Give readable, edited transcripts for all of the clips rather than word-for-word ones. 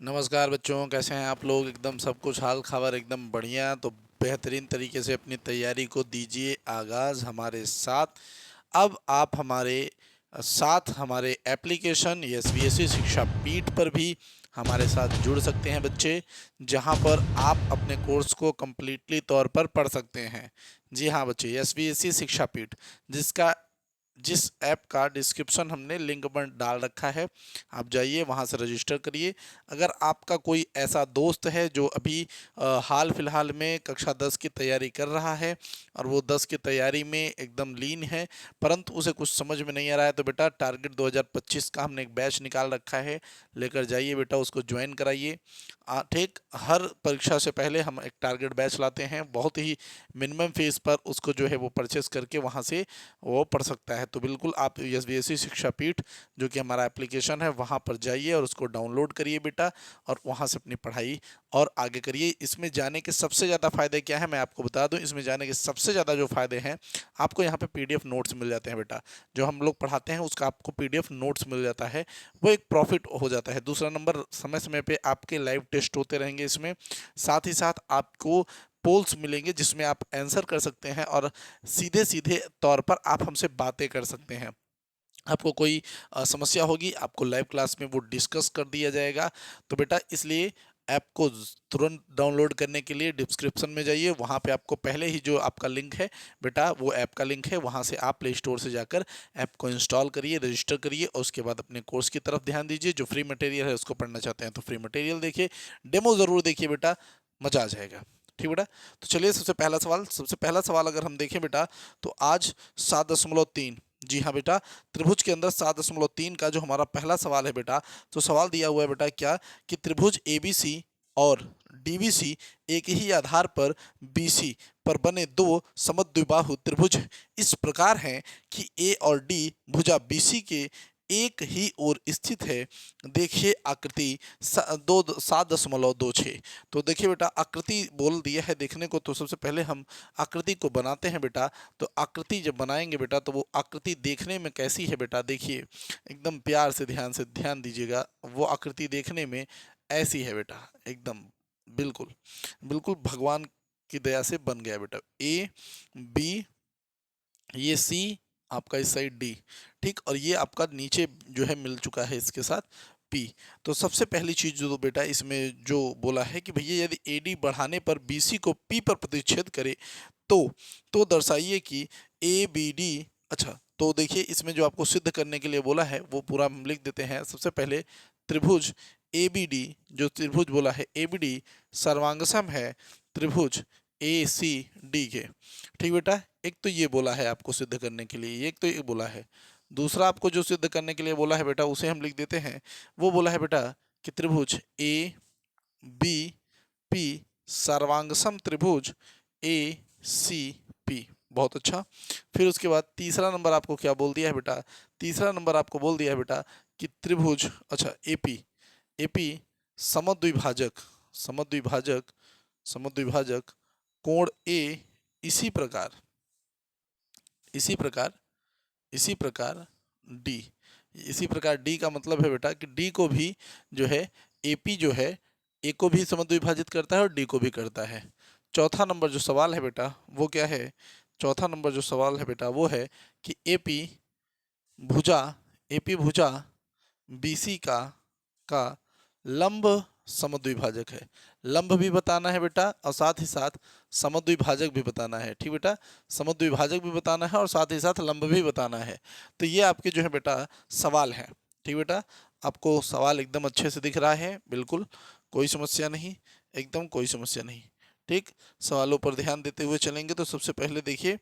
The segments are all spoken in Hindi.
नमस्कार बच्चों, कैसे हैं आप लोग। एकदम सब कुछ हाल खबर एकदम बढ़िया। तो बेहतरीन तरीके से अपनी तैयारी को दीजिए आगाज़ हमारे साथ। अब आप हमारे साथ हमारे एप्लीकेशन एसबीएसई शिक्षा पीठ पर भी हमारे साथ जुड़ सकते हैं बच्चे, जहां पर आप अपने कोर्स को कम्प्लीटली तौर पर पढ़ सकते हैं। जी हाँ बच्चे, एसबीएसई शिक्षा पीठ जिस ऐप का डिस्क्रिप्शन हमने लिंक पर डाल रखा है, आप जाइए वहाँ से रजिस्टर करिए। अगर आपका कोई ऐसा दोस्त है जो अभी हाल फिलहाल में कक्षा 10 की तैयारी कर रहा है और वो 10 की तैयारी में एकदम लीन है, परंतु उसे कुछ समझ में नहीं आ रहा है, तो बेटा टारगेट 2025 का हमने एक बैच निकाल रखा है, लेकर जाइए बेटा, उसको ज्वाइन कराइए। ठीक, हर परीक्षा से पहले हम एक टारगेट बैच लाते हैं, बहुत ही मिनिमम फीस पर उसको जो है वो परचेस करके वहाँ से वो पढ़ सकता है। तो बिल्कुल आप एसबीएसई शिक्षा पीठ जो कि हमारा एप्लीकेशन है वहाँ पर जाइए और उसको डाउनलोड करिए बेटा, और वहाँ से अपनी पढ़ाई और आगे करिए। इसमें जाने के सबसे ज़्यादा फ़ायदे क्या है मैं आपको बता दूं। इसमें जाने के सबसे ज़्यादा जो फ़ायदे हैं, आपको यहाँ पे पीडीएफ नोट्स मिल जाते हैं बेटा। जो हम लोग पढ़ाते हैं उसका आपको पीडीएफ नोट्स मिल जाता है, वो एक प्रॉफिट हो जाता है। दूसरा नंबर, समय समय पे आपके लाइव टेस्ट होते रहेंगे इसमें। साथ ही साथ आपको पोल्स मिलेंगे जिसमें आप आंसर कर सकते हैं और सीधे सीधे तौर पर आप हमसे बातें कर सकते हैं। आपको कोई समस्या होगी, आपको लाइव क्लास में वो डिस्कस कर दिया जाएगा। तो बेटा इसलिए ऐप को तुरंत डाउनलोड करने के लिए डिस्क्रिप्शन में जाइए, वहाँ पे आपको पहले ही जो आपका लिंक है बेटा, वो ऐप का लिंक है, वहाँ से आप प्ले स्टोर से जाकर ऐप को इंस्टॉल करिए, रजिस्टर करिए और उसके बाद अपने कोर्स की तरफ ध्यान दीजिए। जो फ्री मटेरियल है उसको पढ़ना चाहते हैं तो फ्री मटेरियल देखिए, डेमो ज़रूर देखिए बेटा, मज़ा आ जाएगा। ठीक बेटा। तो चलिए सबसे पहला सवाल अगर हम देखें बेटा, तो आज 7.3, जी हाँ बेटा, त्रिभुज के अंदर 7.3 का जो हमारा पहला सवाल है बेटा, तो सवाल दिया हुआ है बेटा क्या, कि त्रिभुज एबीसी और डीबीसी एक ही आधार पर बीसी पर बने दो समद्विबाहु त्रिभुज इस प्रकार हैं कि ए और डी भुजा बीसी के एक ही ओर स्थित है। देखिए आकृति 7.26। तो देखिए बेटा, आकृति बोल दिया है देखने को, तो सबसे पहले हम आकृति को बनाते हैं बेटा। तो आकृति जब बनाएंगे बेटा, तो वो आकृति देखने में कैसी है बेटा, देखिए एकदम प्यार से ध्यान दीजिएगा। वो आकृति देखने में ऐसी है बेटा, एकदम बिल्कुल बिल्कुल भगवान की दया से बन गया बेटा। ए बी, ये सी, आपका इस साइड डी। ठीक, और ये आपका नीचे जो है मिल चुका है इसके साथ पी। तो सबसे पहली चीज जो बेटा इसमें जो बोला है कि भैया यदि एडी बढ़ाने पर बीसी को पी पर प्रतिच्छेद करे तो दर्शाइए कि ए बी डी। अच्छा, तो देखिए इसमें जो आपको सिद्ध करने के लिए बोला है वो पूरा हम लिख देते हैं। सबसे पहले त्रिभुज ए बी डी, जो त्रिभुज बोला है ए बी डी सर्वांगसम है त्रिभुज ए सी डी के। ठीक बेटा, एक तो ये बोला है आपको सिद्ध करने के लिए, एक तो ये बोला है। दूसरा आपको जो सिद्ध करने के लिए बोला है बेटा उसे हम लिख देते हैं। वो बोला है बेटा कि त्रिभुज ए बी पी सर्वांगसम त्रिभुज ए सी पी। बहुत अच्छा। फिर उसके बाद तीसरा नंबर आपको क्या बोल दिया है बेटा, तीसरा नंबर आपको बोल दिया है बेटा कि त्रिभुज, अच्छा एपी, एपी समद्विभाजक, समद्विभाजक, समद्विभाजक कोण ए इसी प्रकार, इसी प्रकार, इसी प्रकार डी। इसी प्रकार डी का मतलब है बेटा कि डी को भी जो है, एपी जो है ए को भी समद्विभाजित करता है और डी को भी करता है। चौथा नंबर जो सवाल है बेटा वो क्या है, चौथा नंबर जो सवाल है बेटा वो है कि एपी भुजा, एपी भुजा बीसी का लंब समद्विभाजक है। लंब भी बताना है बेटा और साथ ही साथ समद्विभाजक भी बताना है। ठीक बेटा, समद्विभाजक भी बताना है और साथ ही साथ लंब भी बताना है। तो ये आपके जो है बेटा सवाल है। ठीक बेटा, आपको सवाल एकदम अच्छे से दिख रहा है, बिल्कुल कोई समस्या नहीं, एकदम कोई समस्या नहीं। ठीक, सवालों पर ध्यान देते हुए चलेंगे। तो सबसे पहले देखिए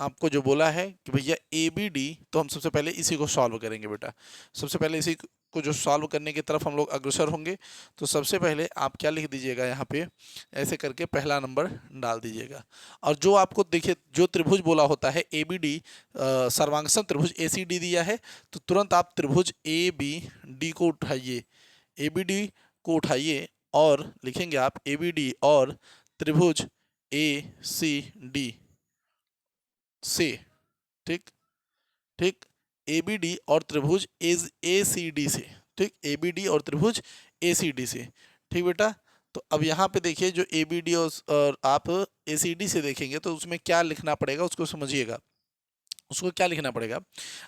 आपको जो बोला है कि भैया ए बी डी, तो हम सबसे पहले इसी को सॉल्व करेंगे बेटा। सबसे पहले इसी को जो सॉल्व करने की तरफ हम लोग अग्रसर होंगे। तो सबसे पहले आप क्या लिख दीजिएगा यहाँ पे, ऐसे करके पहला नंबर डाल दीजिएगा। और जो आपको देखिए जो त्रिभुज बोला होता है ए बी डी सर्वांगसम त्रिभुज ए सी डी दिया है, तो तुरंत आप त्रिभुज ए बी डी को उठाइए, ए बी डी को उठाइए और लिखेंगे आप ए बी डी और त्रिभुज ए सी डी से। ठीक, ठीक, ए बी डी और त्रिभुज ए सी डी से। ठीक, ए बी डी और त्रिभुज ACD से, ठीक बेटा। तो अब यहाँ पे देखिए जो ABD और आप ACD से देखेंगे तो उसमें क्या लिखना पड़ेगा उसको समझिएगा। उसको क्या लिखना पड़ेगा,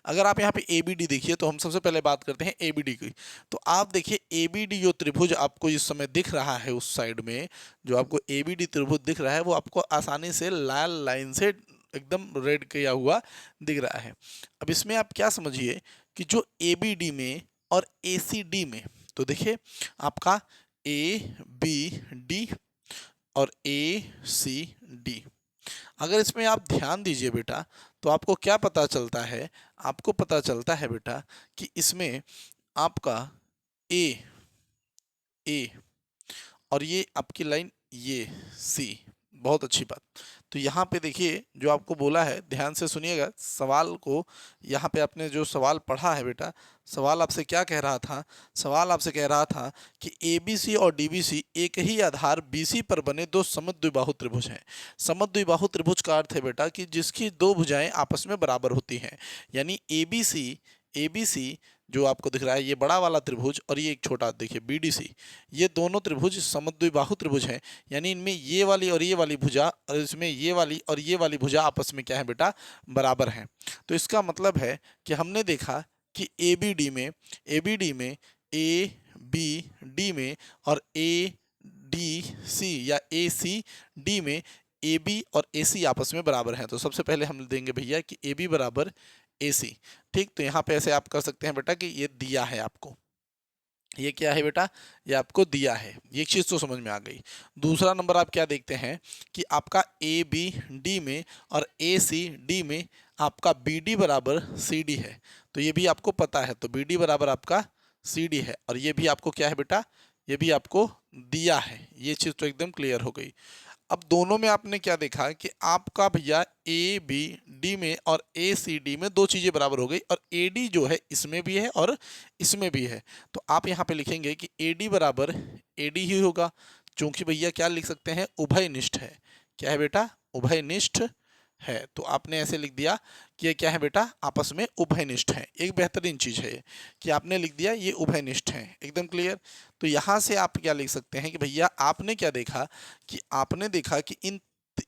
अगर आप यहाँ पे ABD देखिए तो हम सबसे पहले बात करते हैं ABD की। तो आप देखिए ABD जो त्रिभुज आपको इस समय दिख रहा है उस साइड में, जो आपको ABD त्रिभुज दिख रहा है वो आपको आसानी से लाल लाइन से एकदम रेड किया हुआ दिख रहा है। अब इसमें आप क्या समझिए कि जो ABD में और ACD में, तो देखिए आपका ABD और ACD, अगर इसमें आप ध्यान दीजिए बेटा तो आपको क्या पता चलता है, आपको पता चलता है बेटा कि इसमें आपका ए ए और ये आपकी लाइन ये सी, बहुत अच्छी बात। तो यहाँ पे देखिए जो आपको बोला है, ध्यान से सुनिएगा सवाल को। यहाँ पे आपने जो सवाल पढ़ा है बेटा, सवाल आपसे क्या कह रहा था, सवाल आपसे कह रहा था कि ABC और DBC एक ही आधार BC पर बने दो समद्विबाहु त्रिभुज हैं। समद्विबाहु त्रिभुज का अर्थ है बेटा कि जिसकी दो भुजाएं आपस में बराबर होती हैं, यानी ABC जो आपको दिख रहा है ये बड़ा वाला त्रिभुज और ये एक छोटा देखिए BDC, ये दोनों त्रिभुज समद्विबाहु त्रिभुज हैं, यानी इनमें ये वाली और ये वाली भुजा और इसमें ये वाली और ये वाली भुजा आपस में क्या है बेटा, बराबर हैं। तो इसका मतलब है कि हमने देखा कि ABD में ABD में और ADC या ACD में AB और AC आपस में बराबर हैं। तो सबसे पहले हम देंगे भैया कि AB बराबर AC, ठीक। तो यहाँ पे ऐसे आप कर सकते हैं बेटा कि ये दिया है आपको, ये क्या है बेटा, ये आपको दिया है, ये चीज़ तो समझ में आ गई। दूसरा नंबर आप क्या देखते हैं कि आपका ABD में और ACD में आपका BD बराबर CD है, तो ये भी आपको पता है। तो BD बराबर आपका CD है और ये भी आपको क्या है बेटा, ये भी आपको दिया है, ये चीज़ तो एकदम क्लियर हो गई। अब दोनों में आपने क्या देखा कि आपका भैया ABD में और ACD में दो चीज़ें बराबर हो गई और AD जो है इसमें भी है और इसमें भी है। तो आप यहाँ पे लिखेंगे कि AD बराबर AD ही होगा, क्योंकि भैया क्या लिख सकते हैं, उभयनिष्ठ है। क्या है बेटा, उभयनिष्ठ है। तो आपने ऐसे लिख दिया कि ये क्या है बेटा, आपस में उभयनिष्ठ है। एक बेहतरीन चीज़ है कि आपने लिख दिया ये उभयनिष्ठ है, एकदम क्लियर। तो यहाँ से आप क्या लिख सकते हैं कि भैया आपने क्या देखा कि आपने देखा कि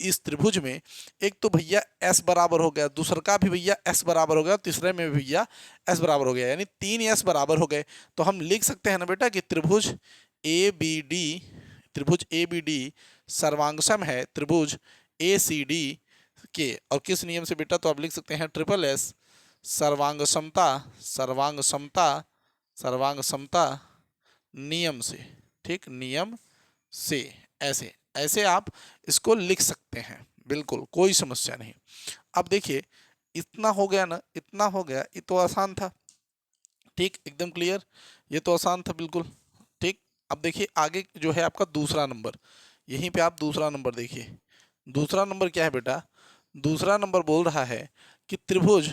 इस त्रिभुज में एक तो भैया S बराबर हो गया, दूसरा का भी भैया S बराबर हो गया, तीसरे में भी भैया S बराबर हो गया, यानी 3 S बराबर हो गए। तो हम लिख सकते हैं ना बेटा कि त्रिभुज ABD सर्वांगसम है त्रिभुज ACD के। और किस नियम से बेटा, तो आप लिख सकते हैं SSS सर्वांग समता नियम से, ठीक, नियम से। ऐसे ऐसे आप इसको लिख सकते हैं, बिल्कुल कोई समस्या नहीं। अब देखिए इतना हो गया ना, इतना हो गया, ये तो आसान था, ठीक, एकदम क्लियर, ये तो आसान था बिल्कुल, ठीक। अब देखिए आगे जो है आपका दूसरा नंबर, यहीं पे आप दूसरा नंबर देखिए। दूसरा नंबर क्या है बेटा, दूसरा नंबर बोल रहा है कि त्रिभुज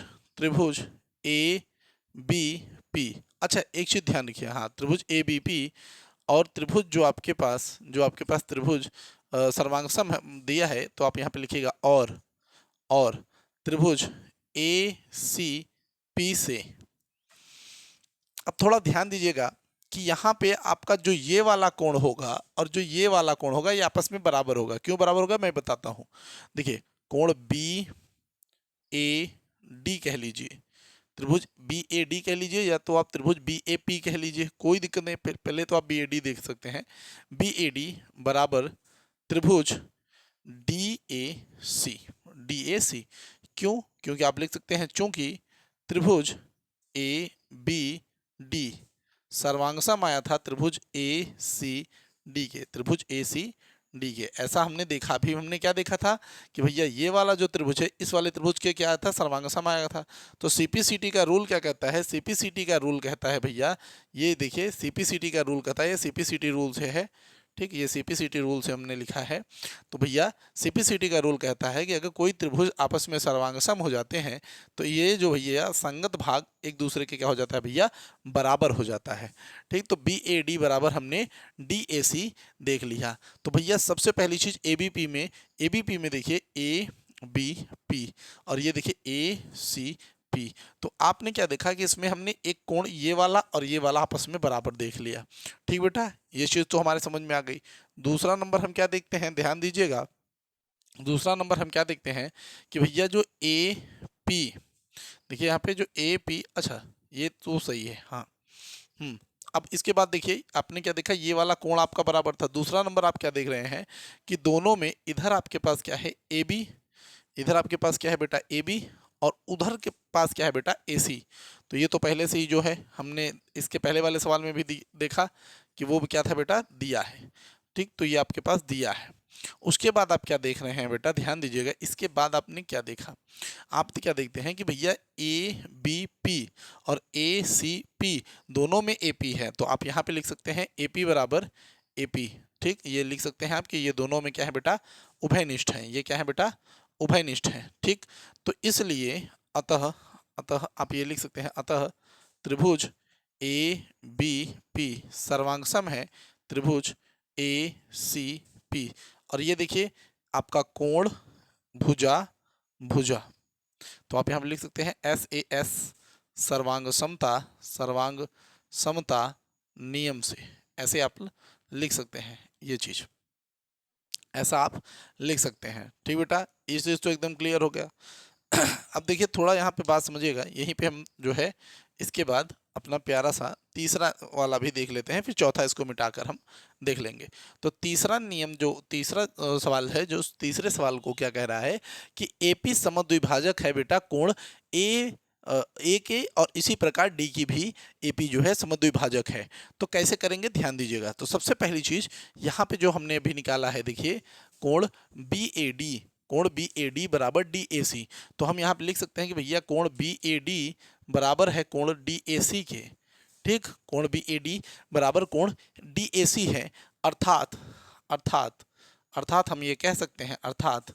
ABP। अच्छा एक चीज ध्यान रखिए, हाँ, त्रिभुज ABP और त्रिभुज जो आपके पास त्रिभुज सर्वांगसम दिया है, तो आप यहाँ पे लिखिएगा और त्रिभुज ACP से। अब थोड़ा ध्यान दीजिएगा कि यहाँ पे आपका जो ये वाला कोण होगा और जो ये वाला कोण होगा ये आपस में बराबर होगा। क्यों बराबर होगा मैं बताता हूँ। देखिए कोण BAD कह लीजिए, त्रिभुज BAD कह लीजिए, या तो आप त्रिभुज BAP कह लीजिए, कोई दिक्कत नहीं। पहले तो आप BAD देख सकते हैं। BAD बराबर त्रिभुज DAC। क्यों, क्योंकि आप लिख सकते हैं चूंकि त्रिभुज ABD सर्वांगसम आया था त्रिभुज ACD के। ऐसा हमने देखा, अभी हमने क्या देखा था कि भैया ये वाला जो त्रिभुज है इस वाले त्रिभुज के क्या आया था, सर्वांगसम आया था। तो CPCT का रूल क्या कहता है, CPCT का रूल कहता है भैया, ये देखिए CPCT का रूल कहता है, ये CPCT रूल से है, ठीक, ये CPCT रूल से हमने लिखा है। तो भैया CPCT का रूल कहता है कि अगर कोई त्रिभुज आपस में सर्वांगसम हो जाते हैं तो ये जो भैया संगत भाग एक दूसरे के क्या हो जाता है भैया, बराबर हो जाता है, ठीक। तो BAD बराबर हमने DAC देख लिया। तो भैया सबसे पहली चीज ABP में देखिए ABP और ये देखिए ACP, पी। तो आपने क्या देखा कि इसमें हमने एक कोण ये वाला और ये वाला आपस में बराबर देख लिया। ठीक बेटा, ये चीज़ तो हमारे समझ में आ गई। दूसरा नंबर हम क्या देखते हैं, ध्यान दीजिएगा। दूसरा नंबर हम क्या देखते हैं कि भैया जो ए पी, देखिए यहाँ पे जो ए पी, अच्छा ये तो सही है, हाँ। अब इसके बाद देखिए आपने क्या देखा, ये वाला कोण आपका बराबर था। दूसरा नंबर आप क्या देख रहे हैं कि दोनों में इधर आपके पास क्या है, ए बी, इधर आपके पास क्या है बेटा, ए बी, और उधर के पास क्या है बेटा, ए सी। तो ये तो पहले से ही जो है हमने इसके पहले वाले सवाल में भी देखा कि वो क्या था बेटा, दिया है। ठीक, तो ये आपके पास दिया है। उसके बाद आप क्या देख रहे हैं बेटा, ध्यान दीजिएगा। इसके बाद आपने क्या देखा, आप तो क्या देखते हैं कि भैया ए बी पी और ए सी पी दोनों में ए पी है। तो आप यहाँ पे लिख सकते हैं ए पी बराबर ए पी। ठीक, ये लिख सकते हैं आप कि ये दोनों में क्या है बेटा, उभयनिष्ठ हैं। ये क्या है बेटा, उभयनिष्ठ हैं। ठीक, तो इसलिए अतः अतः आप ये लिख सकते हैं, अतः त्रिभुज ए बी पी सर्वांगसम है त्रिभुज ए सी पी। और ये देखिए आपका कोण भुजा भुजा, तो आप यहाँ पे लिख सकते हैं एस ए एस, सर्वांग समता, सर्वांग समता नियम से, ऐसे आप लिख सकते हैं। ये चीज ऐसा आप लिख सकते हैं। ठीक बेटा, ये चीज तो एकदम क्लियर हो गया। अब देखिए थोड़ा यहाँ पे बात समझिएगा, यहीं पे हम जो है इसके बाद अपना प्यारा सा तीसरा वाला भी देख लेते हैं, फिर चौथा इसको मिटाकर हम देख लेंगे। तो तीसरा नियम, जो तीसरा सवाल है, जो तीसरे सवाल को क्या कह रहा है कि एपी समद्विभाजक है बेटा कोण ए के, और इसी प्रकार डी की भी एपी जो है समद्विभाजक है। तो कैसे करेंगे, ध्यान दीजिएगा। तो सबसे पहली चीज यहाँ पे जो हमने अभी निकाला है, देखिए कोण बी ए डी, कोण बी ए डी बराबर डी ए सी। तो हम यहाँ पे लिख सकते हैं कि भैया कोण बी ए डी बराबर है कोण डी ए सी के। ठीक, कोण बी ए डी बराबर कोण डी ए सी है। अर्थात अर्थात अर्थात हम ये कह सकते हैं, अर्थात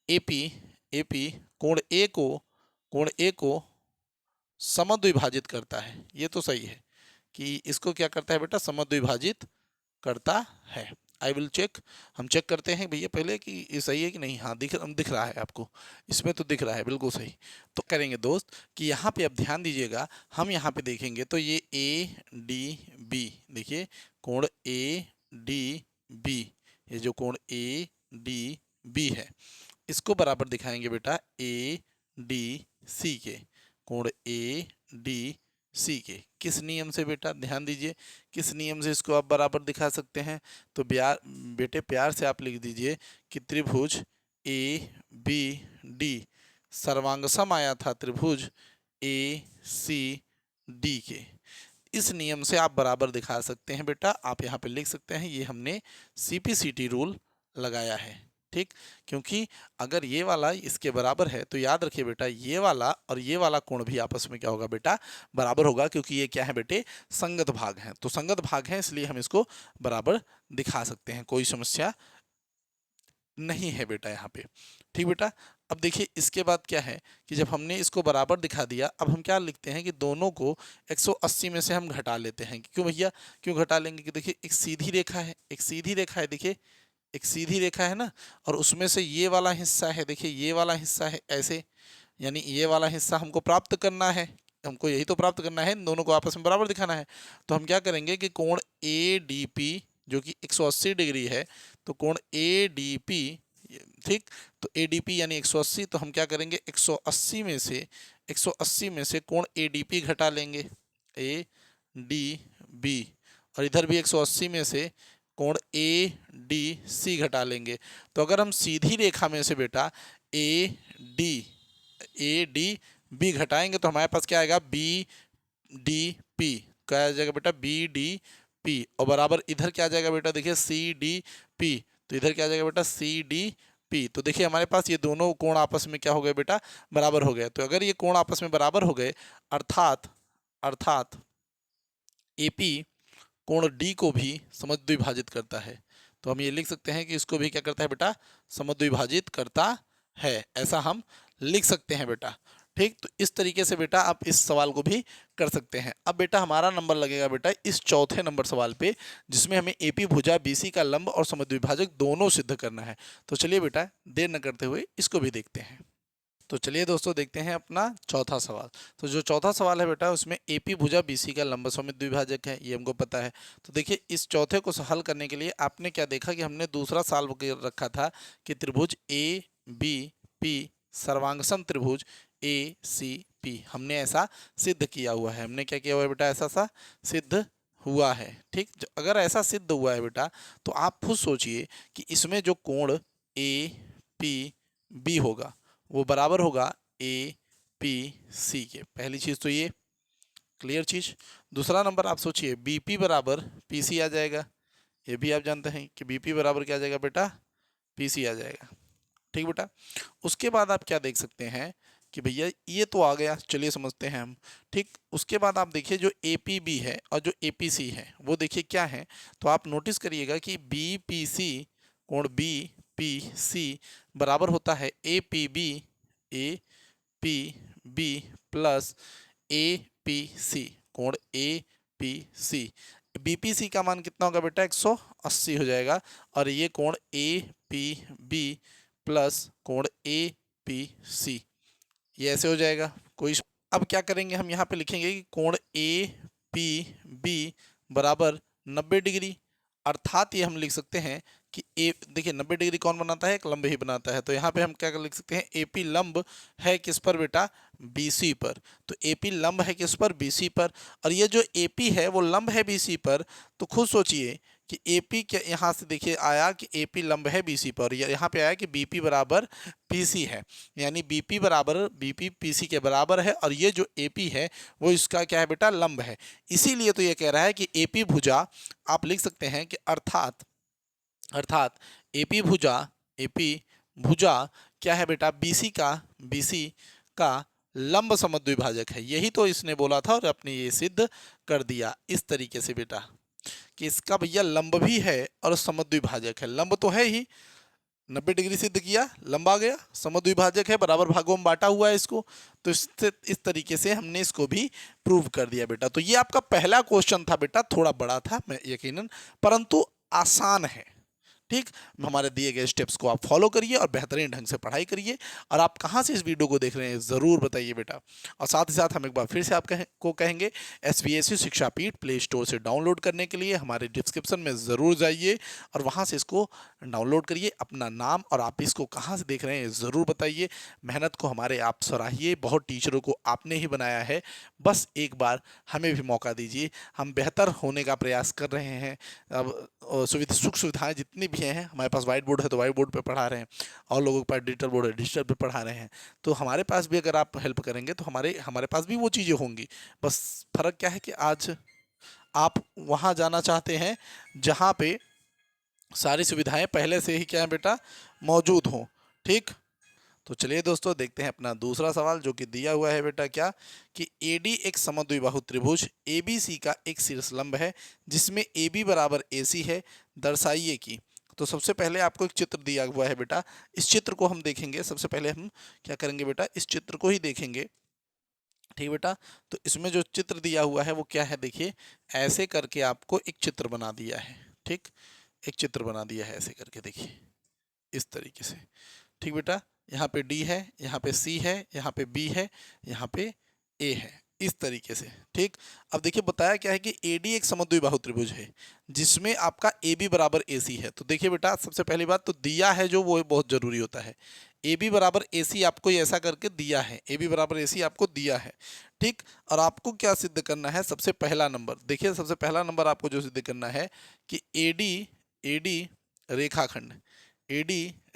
एपी एपी कोण ए को समद्विभाजित करता है। ये तो सही है कि इसको क्या करता है बेटा, समद्विभाजित करता है। आई विल चेक, हम चेक करते हैं भैया पहले कि ये सही है कि नहीं। हाँ, दिख रहा है आपको, इसमें तो दिख रहा है, बिल्कुल सही। तो करेंगे दोस्त कि यहाँ पे अब ध्यान दीजिएगा, हम यहाँ पे देखेंगे तो ये ए डी बी, देखिए कोण ए डी बी, ये जो कोण ए डी बी है इसको बराबर दिखाएंगे बेटा ए डी सी के, कोण ए डी सी के। किस नियम से बेटा, ध्यान दीजिए, किस नियम से इसको आप बराबर दिखा सकते हैं। तो बेटे प्यार से आप लिख दीजिए कि त्रिभुज ए बी डी सर्वांगसम आया था त्रिभुज ए सी डी के। इस नियम से आप बराबर दिखा सकते हैं बेटा। आप यहाँ पे लिख सकते हैं, ये हमने सीपीसीटी रूल लगाया है। ठीक, क्योंकि अगर ये वाला इसके बराबर है तो याद रखिए बेटा, ये वाला और ये वाला कोण भी आपस में क्या होगा बेटा, बराबर होगा, क्योंकि ये क्या है बेटे, संगत भाग हैं। तो संगत भाग हैं, इसलिए हम इसको बराबर दिखा सकते हैं, कोई समस्या नहीं है बेटा यहाँ पे। ठीक बेटा, अब देखिए इसके बाद क्या है कि जब हमने इसको बराबर दिखा दिया, अब हम क्या लिखते हैं कि दोनों को 180 में से हम घटा लेते हैं। क्यों भैया, क्यों घटा लेंगे कि देखिए एक सीधी रेखा है, एक सीधी रेखा है, देखिए एक सीधी रेखा है ना, और उसमें से ये वाला हिस्सा है, देखिए ये वाला हिस्सा है ऐसे, यानी ये वाला हिस्सा हमको प्राप्त करना है, हमको यही तो प्राप्त करना है, इन दोनों को आपस में बराबर दिखाना है। तो हम क्या करेंगे कि कोण ए डी पी जो कि 180 डिग्री है, तो कोण ए डी पी, ठीक, तो ए डी पी यानी 180, तो हम क्या करेंगे 180 में से कोण ए डी पी घटा लेंगे, ए डी बी, और इधर भी 180 में से कोण ए डी सी घटा लेंगे। तो अगर हम सीधी रेखा में से बेटा ए डी बी घटाएंगे तो हमारे पास क्या आएगा, बी डी पी, क्या आ जाएगा बेटा, बी डी पी, और बराबर इधर क्या आ जाएगा बेटा, देखिए सी डी पी, तो इधर क्या आ जाएगा बेटा, सी डी पी। तो देखिए हमारे पास ये दोनों कोण आपस में क्या हो गए बेटा, बराबर हो गए। तो अगर ये कोण आपस में बराबर हो गए, अर्थात एपी कोण डी को भी समद्विभाजित करता है। तो हम ये लिख सकते हैं कि इसको भी क्या करता है बेटा, समद्विभाजित करता है, ऐसा हम लिख सकते हैं बेटा। ठीक, तो इस तरीके से बेटा आप इस सवाल को भी कर सकते हैं। अब बेटा हमारा नंबर लगेगा बेटा इस चौथे नंबर सवाल पे, जिसमें हमें एपी भुजा बीसी का लंब और समद्विभाजक दोनों सिद्ध करना है। तो चलिए बेटा देर न करते हुए इसको भी देखते हैं। तो चलिए दोस्तों देखते हैं अपना चौथा सवाल। तो जो चौथा सवाल है बेटा उसमें एपी भुजा बीसी का लंब समित द्विभाजक है, ये हमको पता है। तो देखिए इस चौथे को हल करने के लिए आपने क्या देखा कि हमने दूसरा सॉल्व कर रखा था कि त्रिभुज ए बी पी सर्वांगसम त्रिभुज ए सी पी, हमने ऐसा सिद्ध किया हुआ है। हमने क्या किया हुआ है बेटा, ऐसा सा सिद्ध हुआ है। ठीक, अगर ऐसा सिद्ध हुआ है बेटा तो आप खुद सोचिए कि इसमें जो कोण ए पी बी होगा वो बराबर होगा ए पी सी के। पहली चीज़ तो ये क्लियर चीज़। दूसरा नंबर आप सोचिए बी पी बराबर पी सी आ जाएगा। ये भी आप जानते हैं कि बी पी बराबर क्या आ जाएगा बेटा, पी सी आ जाएगा। ठीक बेटा, उसके बाद आप क्या देख सकते हैं कि भैया ये तो आ गया, चलिए समझते हैं हम। ठीक, उसके बाद आप देखिए जो ए पी बी है और जो ए पी सी है वो देखिए क्या है। तो आप नोटिस करिएगा कि बी पी सी कोण बी पी सी बराबर होता है A P B plus A P C कोण A P C. B P C का मान कितना होगा बेटा, 180 हो जाएगा। और ये कोण ए पी बी प्लस कोण ए पी सी, ये ऐसे हो जाएगा। कोई अब क्या करेंगे, हम यहाँ पे लिखेंगे कि कोण ए पी बी बराबर 90 डिग्री। अर्थात ये हम लिख सकते हैं कि ए, देखिए 90 डिग्री कौन बनाता है, एक लंब ही बनाता है। तो यहाँ पे हम क्या लिख सकते हैं, एपी लंब है किस पर बेटा, बीसी पर। तो एपी लंब है किस पर, बीसी पर। और ये जो एपी है वो लंब है बीसी पर। तो खुद सोचिए कि एपी के यहाँ से देखिए आया कि एपी लंब है बीसी पर, यहाँ पे आया कि बीपी बराबर पीसी है, यानी बीपी बराबर बीपी पीसी के बराबर है। और ये जो एपी है वो इसका क्या है बेटा, लंब है। इसीलिए तो ये कह रहा है कि एपी भुजा आप लिख सकते हैं कि अर्थात एपी भुजा क्या है बेटा, बीसी का लंब समद्विभाजक है। यही तो इसने बोला था और अपने ये सिद्ध कर दिया इस तरीके से बेटा कि इसका भैया लंब भी है और समद्विभाजक है। लंब तो है ही, 90 डिग्री सिद्ध किया, लंबा गया, समद्विभाजक है, बराबर भागों में बांटा हुआ है इसको। तो इस तरीके से हमने इसको भी प्रूव कर दिया बेटा। तो ये आपका पहला क्वेश्चन था बेटा, थोड़ा बड़ा था मैं यकीनन, परंतु आसान है। ठीक, हमारे दिए गए स्टेप्स को आप फॉलो करिए और बेहतरीन ढंग से पढ़ाई करिए। और आप कहाँ से इस वीडियो को देख रहे हैं ज़रूर बताइए बेटा। और साथ ही साथ हम एक बार फिर से आपको कहेंगे SVSU शिक्षा पीठ प्ले स्टोर से डाउनलोड करने के लिए हमारे डिस्क्रिप्शन में ज़रूर जाइए और वहाँ से इसको डाउनलोड करिए। अपना नाम और आप इसको कहाँ से देख रहे हैं ज़रूर बताइए। मेहनत को हमारे आप सराहिए, बहुत टीचरों को आपने ही बनाया है, बस एक बार हमें भी मौका दीजिए। हम बेहतर होने का प्रयास कर रहे हैं। अब सुख सुविधाएं जितनी भी हैं, हमारे पास वाइट बोर्ड है तो वाइट बोर्ड पे पढ़ा रहे हैं, और लोगों के पास डिजिटल बोर्ड है डिजिटल पे पढ़ा रहे हैं। तो हमारे पास भी अगर आप हेल्प करेंगे तो हमारे पास भी वो चीज़ें होंगी। बस फ़र्क क्या है कि आज आप वहाँ जाना चाहते हैं जहाँ पे सारी सुविधाएं पहले से ही क्या है बेटा, मौजूद हों। ठीक, तो चलिए दोस्तों देखते हैं अपना दूसरा सवाल जो कि दिया हुआ है बेटा क्या, कि AD एक समद्विबाहु त्रिभुज ABC का एक शीर्षलंब है जिसमें AB बराबर AC है, दर्शाइए कि। तो सबसे पहले आपको एक चित्र दिया हुआ है बेटा, इस चित्र को हम देखेंगे। सबसे पहले हम क्या करेंगे बेटा, इस चित्र को ही देखेंगे। ठीक बेटा, तो इसमें जो चित्र दिया हुआ है वो क्या है, देखिए ऐसे करके आपको एक चित्र बना दिया है। ठीक, एक चित्र बना दिया है ऐसे करके, देखिए इस तरीके से। ठीक बेटा, यहाँ पे D है, यहाँ पे C है, यहाँ पे B है, यहाँ पे A है, इस तरीके से। ठीक, अब देखिए बताया क्या है कि AD एक समद्विबाहु त्रिभुज है जिसमें आपका AB बराबर AC है। तो देखिए बेटा, सबसे पहली बात तो दिया है जो वो बहुत ज़रूरी होता है। AB बराबर AC आपको ऐसा करके दिया है, AB बराबर AC आपको दिया है। ठीक, और आपको क्या सिद्ध करना है, सबसे पहला नंबर देखिए, सबसे पहला नंबर आपको जो सिद्ध करना है कि AD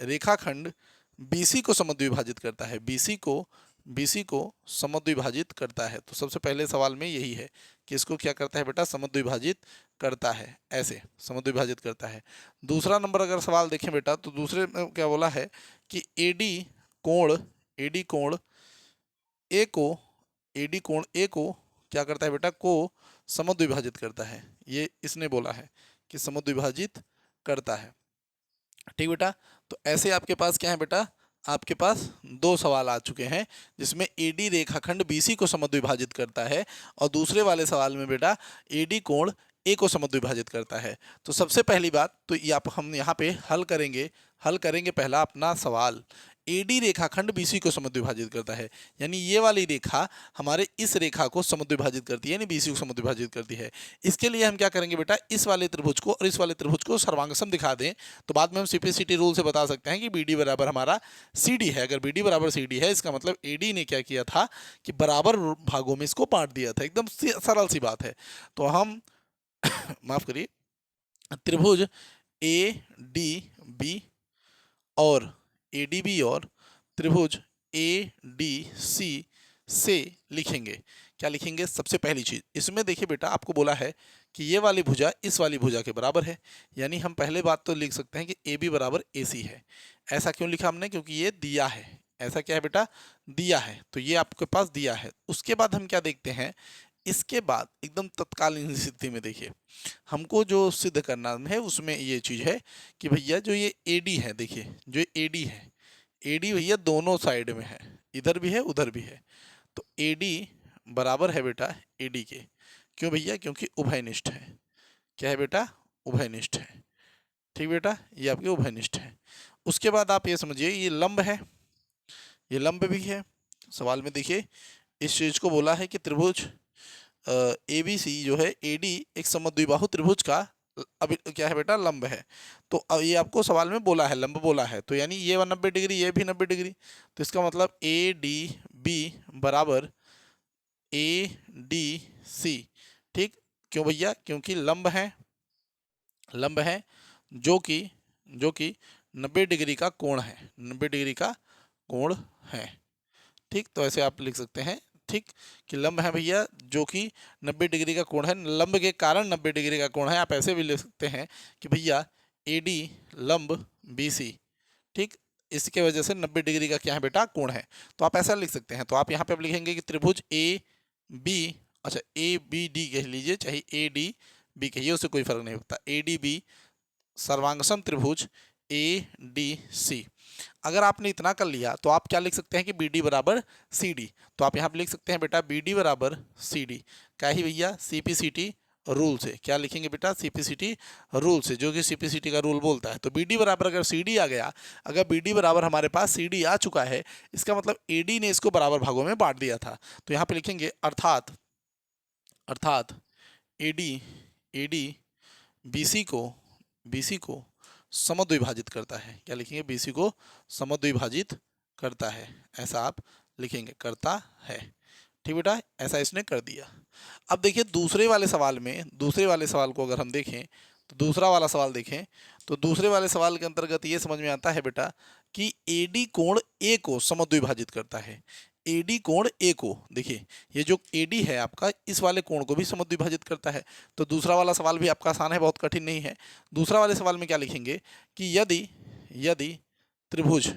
रेखाखंड BC को समद्विभाजित करता है, BC को समद्विभाजित करता है। तो सबसे पहले सवाल में यही है कि इसको क्या करता है बेटा, समद्विभाजित करता है, ऐसे समद्विभाजित करता है। दूसरा नंबर अगर सवाल देखें बेटा तो दूसरे में क्या बोला है कि AD कोण A को क्या करता है बेटा, को समद्विभाजित करता है। ये इसने बोला है कि समद्विभाजित करता है। ठीक बेटा, तो ऐसे आपके पास क्या है बेटा, आपके पास दो सवाल आ चुके हैं जिसमें AD रेखाखंड BC को समद्विभाजित करता है और दूसरे वाले सवाल में बेटा AD कोण A को समद्विभाजित करता है। तो सबसे पहली बात तो ये हम यहाँ पे हल करेंगे पहला अपना सवाल एडी रेखाखंड बीसी को समद्विभाजित करता है, यानी ये वाली रेखा हमारे इस रेखा को समद्विभाजित करती है, यानी बीसी को समद्विभाजित करती है। इसके लिए हम क्या करेंगे बेटा, इस वाले त्रिभुज को और इस वाले त्रिभुज को सर्वांग सम दिखा दें तो बाद में हम सीपीसीटी रूल से बता सकते हैं कि बीडी बराबर हमारा सीडी है। अगर बीडी बराबर सीडी है, इसका मतलब एडी ने क्या किया था कि बराबर भागों में इसको बांट दिया था। एकदम सरल सी बात है। तो हम माफ करिए, त्रिभुज ए डी बी और ए डी बी और त्रिभुज ए डी सी से लिखेंगे। क्या लिखेंगे? सबसे पहली चीज इसमें देखिए बेटा, आपको बोला है कि ये वाली भुजा इस वाली भुजा के बराबर है, यानी हम पहले बात तो लिख सकते हैं कि ए बी बराबर ए सी है। ऐसा क्यों लिखा हमने? क्योंकि ये दिया है। ऐसा क्या है बेटा? दिया है, तो ये आपके पास दिया है। उसके बाद हम क्या देखते हैं, इसके बाद एकदम तत्कालीन स्थिति में देखिए, हमको जो सिद्ध करना है उसमें ये चीज है कि भैया जो ये एडी है, देखिए जो एडी है, एडी भैया दोनों साइड में है, इधर भी है उधर भी है। तो एडी बराबर है बेटा एडी के। क्यों भैया? क्योंकि उभयनिष्ठ है। क्या है बेटा? उभयनिष्ठ है। ठीक बेटा, ये आपके उभयनिष्ठ है। उसके बाद आप ये समझिए, ये लंब है, ये लंब भी है। सवाल में देखिए इस चीज को बोला है कि त्रिभुज ए बी सी जो है एडी एक समद्विबाहु त्रिभुज का अभी क्या है बेटा? लंब है। तो अब ये आपको सवाल में बोला है, लंब बोला है, तो यानी ये 90 डिग्री, ये भी 90 डिग्री। तो इसका मतलब ए डी बी बराबर ए डी सी। ठीक, क्यों भैया? क्योंकि लंब है, लंब है जो कि 90 डिग्री का कोण है, 90 डिग्री का कोण है। ठीक, तो ऐसे आप लिख सकते हैं। ठीक, कि लंब है भैया जो कि 90 डिग्री का कोण है, लंब के कारण 90 डिग्री का कोण है। आप ऐसे भी लिख सकते हैं कि भैया एडी लंब बीसी, ठीक, इसके वजह से 90 डिग्री का क्या है बेटा? कोण है। तो आप ऐसा लिख सकते हैं। तो आप यहाँ पे अब लिखेंगे कि त्रिभुज ए बी, अच्छा ए बी डी कह लीजिए, चाहे ए डी बी कहिए, उससे कोई फर्क नहीं पड़ता। ए डी बी सर्वांगसम त्रिभुज ए डी सी। अगर आपने इतना कर लिया तो आप क्या लिख सकते हैं कि बी डी बराबर सी डी। तो आप यहाँ पे लिख सकते हैं बेटा बी डी बराबर सी डी। क्या ही भैया? C P C T rule से। क्या लिखेंगे बेटा? C P C T rule से, जो कि सी पी सी टी का रूल बोलता है। तो बी डी बराबर अगर सी डी आ गया, अगर बी डी बराबर हमारे पास सी डी आ चुका है, इसका मतलब ए डी ने इसको बराबर भागों में बांट दिया था। तो यहाँ पे लिखेंगे अर्थात ए डी बी सी को समद्विभाजित करता है। क्या लिखेंगे? बीसी को समद्विभाजित करता है, ऐसा आप लिखेंगे, करता है। ठीक बेटा, ऐसा इसने कर दिया। अब देखिए दूसरे वाले सवाल में, दूसरे वाले सवाल को अगर हम देखें तो दूसरा वाला सवाल देखें तो दूसरे वाले सवाल के अंतर्गत ये समझ में आता है बेटा कि एडी कोण ए को समद्विभाजित करता है। एडी कोण ए को, देखिए ये जो एडी है आपका, इस वाले कोण को भी समद्विभाजित करता है। तो दूसरा वाला सवाल भी आपका आसान है, बहुत कठिन नहीं है। दूसरा वाले सवाल में क्या लिखेंगे कि यदि त्रिभुज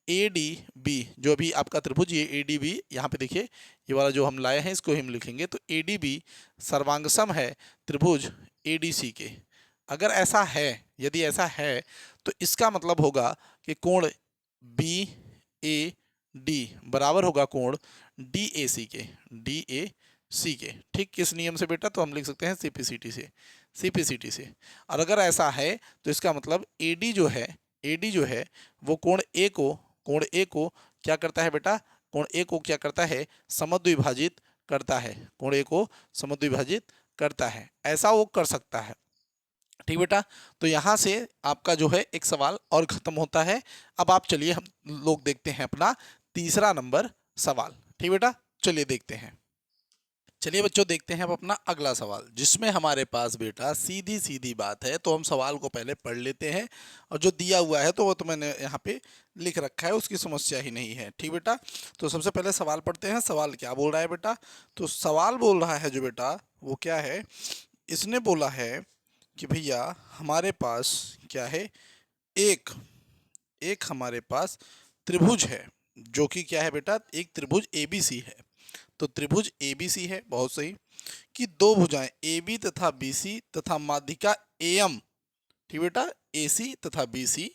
ए डी बी, जो भी आपका त्रिभुज ये ए डी बी, यहाँ पे देखिए ये वाला जो हम लाए हैं इसको हम लिखेंगे, तो ए डी बी सर्वांगसम है त्रिभुज ए डी सी के। अगर ऐसा है, यदि ऐसा है, तो इसका मतलब होगा कि कोण बी ए डी बराबर होगा कोण डी ए सी के, डी ए सी के। ठीक, किस नियम से बेटा? तो हम लिख सकते हैं सीपीसीटी से, सीपीसीटी से। और अगर ऐसा है तो इसका मतलब एडी जो है वो कोण ए को क्या करता है बेटा? कोण ए को क्या करता है? समद्विभाजित करता है। कोण ए को समद्विभाजित करता है, ऐसा वो कर सकता है। ठीक बेटा, तो यहाँ से आपका जो है एक सवाल और खत्म होता है। अब आप चलिए हम लोग देखते हैं अपना तीसरा नंबर सवाल। ठीक बेटा, चलिए देखते हैं। चलिए बच्चों देखते हैं अब अपना अगला सवाल, जिसमें हमारे पास बेटा सीधी सीधी बात है। तो हम सवाल को पहले पढ़ लेते हैं, और जो दिया हुआ है तो वो तो मैंने यहाँ पे लिख रखा है, उसकी समस्या ही नहीं है। ठीक बेटा, तो सबसे पहले सवाल पढ़ते हैं। सवाल क्या बोल रहा है बेटा? तो सवाल बोल रहा है जो बेटा वो क्या है, इसने बोला है कि भैया हमारे पास क्या है, एक हमारे पास त्रिभुज है, जो कि क्या है बेटा? एक त्रिभुज एबीसी है। तो त्रिभुज एबीसी है, बहुत सही, कि दो भुजाएं AB तथा BC तथा माध्यिका AM, ठीक बेटा, AC तथा BC,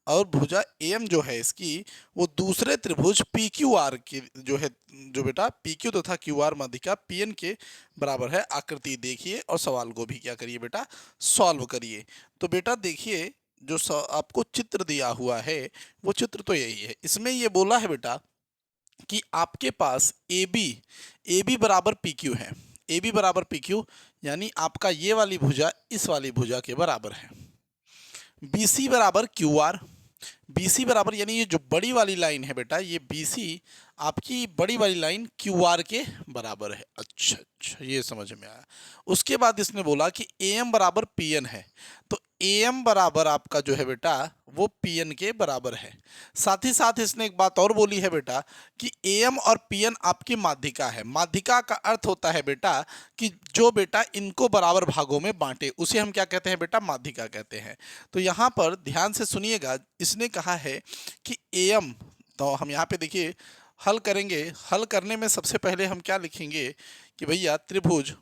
और भुजा AM जो है इसकी वो दूसरे त्रिभुज PQR की जो है, जो बेटा PQ तथा QR माध्यिका PN के बराबर है। आकृति देखिए और सवाल को भी क्या करिए बेटा? सॉल्व करिए। तो बेटा देखिए आपको चित्र दिया हुआ है वो चित्र तो यही है। इसमें ये बोला है बेटा कि आपके पास ए बी बराबर पी क्यू है। ए बी बराबर पी क्यू यानी आपका ये वाली भुजा इस वाली भुजा के बराबर है। बी सी बराबर क्यू आर, बी सी बराबर यानी ये जो बड़ी वाली लाइन है बेटा, ये बी सी आपकी बड़ी वाली लाइन क्यू आर के बराबर है। अच्छा अच्छा, ये समझ में आया। उसके बाद इसने बोला कि ए एम बराबर पी एन है, तो ए एम बराबर आपका जो है बेटा वो पी एन के बराबर है। साथ ही साथ इसने एक बात और बोली है बेटा कि ए एम और पी एन आपकी माध्यिका है। माध्यिका का अर्थ होता है बेटा कि जो बेटा इनको बराबर भागों में बांटे, उसे हम क्या कहते हैं बेटा, माध्यिका कहते हैं। तो यहाँ पर ध्यान से सुनिएगा, इसने कहा है कि ए एम, तो हम यहाँ पे देखिए हल करेंगे। हल करने में सबसे पहले हम क्या लिखेंगे कि भैया त्रिभुज